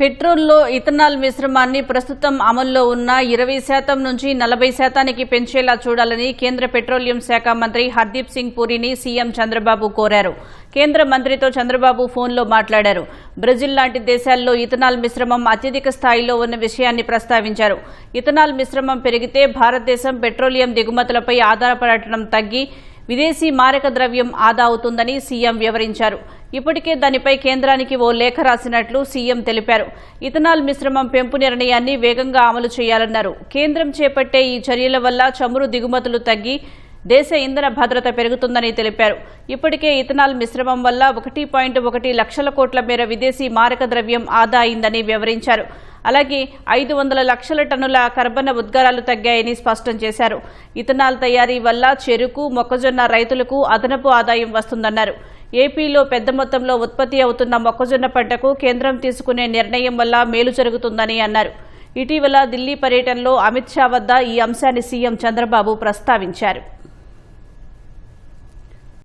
పెట్రోల్లో ethanol మిశ్రమాన్ని ప్రస్తుతం అమల్లో ఉన్న 20% నుంచి 40% పెంచేలా చూడాలని కేంద్ర పెట్రోలియం శాఖ మంత్రి హర్దీప్ సింగ్ పూరిని సీఎం చంద్రబాబు కోరారు. కేంద్ర మంత్రితో చంద్రబాబు ఫోన్లో మాట్లాడారు. బ్రెజిల్ లాంటి దేశాల్లో ఇథనాల్ మిశ్రమం అత్యధిక స్థాయిలో ఉన్న విషయాన్ని ప్రస్తావించారు. ఇథనాల్ మిశ్రమం పెరిగితే భారతదేశం పెట్రోలియం దిగుమతులపై ఆధారపడటం తగ్గి విదేశీ మారక ద్రవ్యం ఆదా అవుతుందని సీఎం వివరించారు. ఇప్పటికే దానిపై కేంద్రానికి ఓ లేఖ రాసినట్లు సీఎం తెలిపారు. ఇథనాల్ మిశ్రమం పెంపు నిర్ణయాన్ని వేగంగా అమలు చేయాలన్నారు. కేంద్రం చేపట్టే ఈ చర్యల వల్ల చమురు దిగుమతులు తగ్గి దేశ ఇంధన భద్రత పెరుగుతుందని తెలిపారు. ఇప్పటికే ఇథనాల్ మిశ్రమం వల్ల 1.1 లక్షల కోట్ల మేర విదేశీ మారక ద్రవ్యం ఆదా అయిందని వివరించారు. అలాగే 500 లక్షల టన్నుల కర్బన ఉద్గారాలు తగ్గాయని స్పష్టం చేశారు. ఇథనాల్ తయారీ వల్ల చెరుకు, మొక్కజొన్న రైతులకు అదనపు ఆదాయం వస్తుందన్నారు. ఏపీలో పెద్ద మొత్తంలో ఉత్పత్తి అవుతున్న మొక్కజొన్న పంటకు కేంద్రం తీసుకునే నిర్ణయం వల్ల మేలు జరుగుతుందని అన్నారు. ఇటీవల ఢిల్లీ పర్యటనలో అమిత్ షా వద్ద ఈ అంశాన్ని సీఎం చంద్రబాబు ప్రస్తావించారు.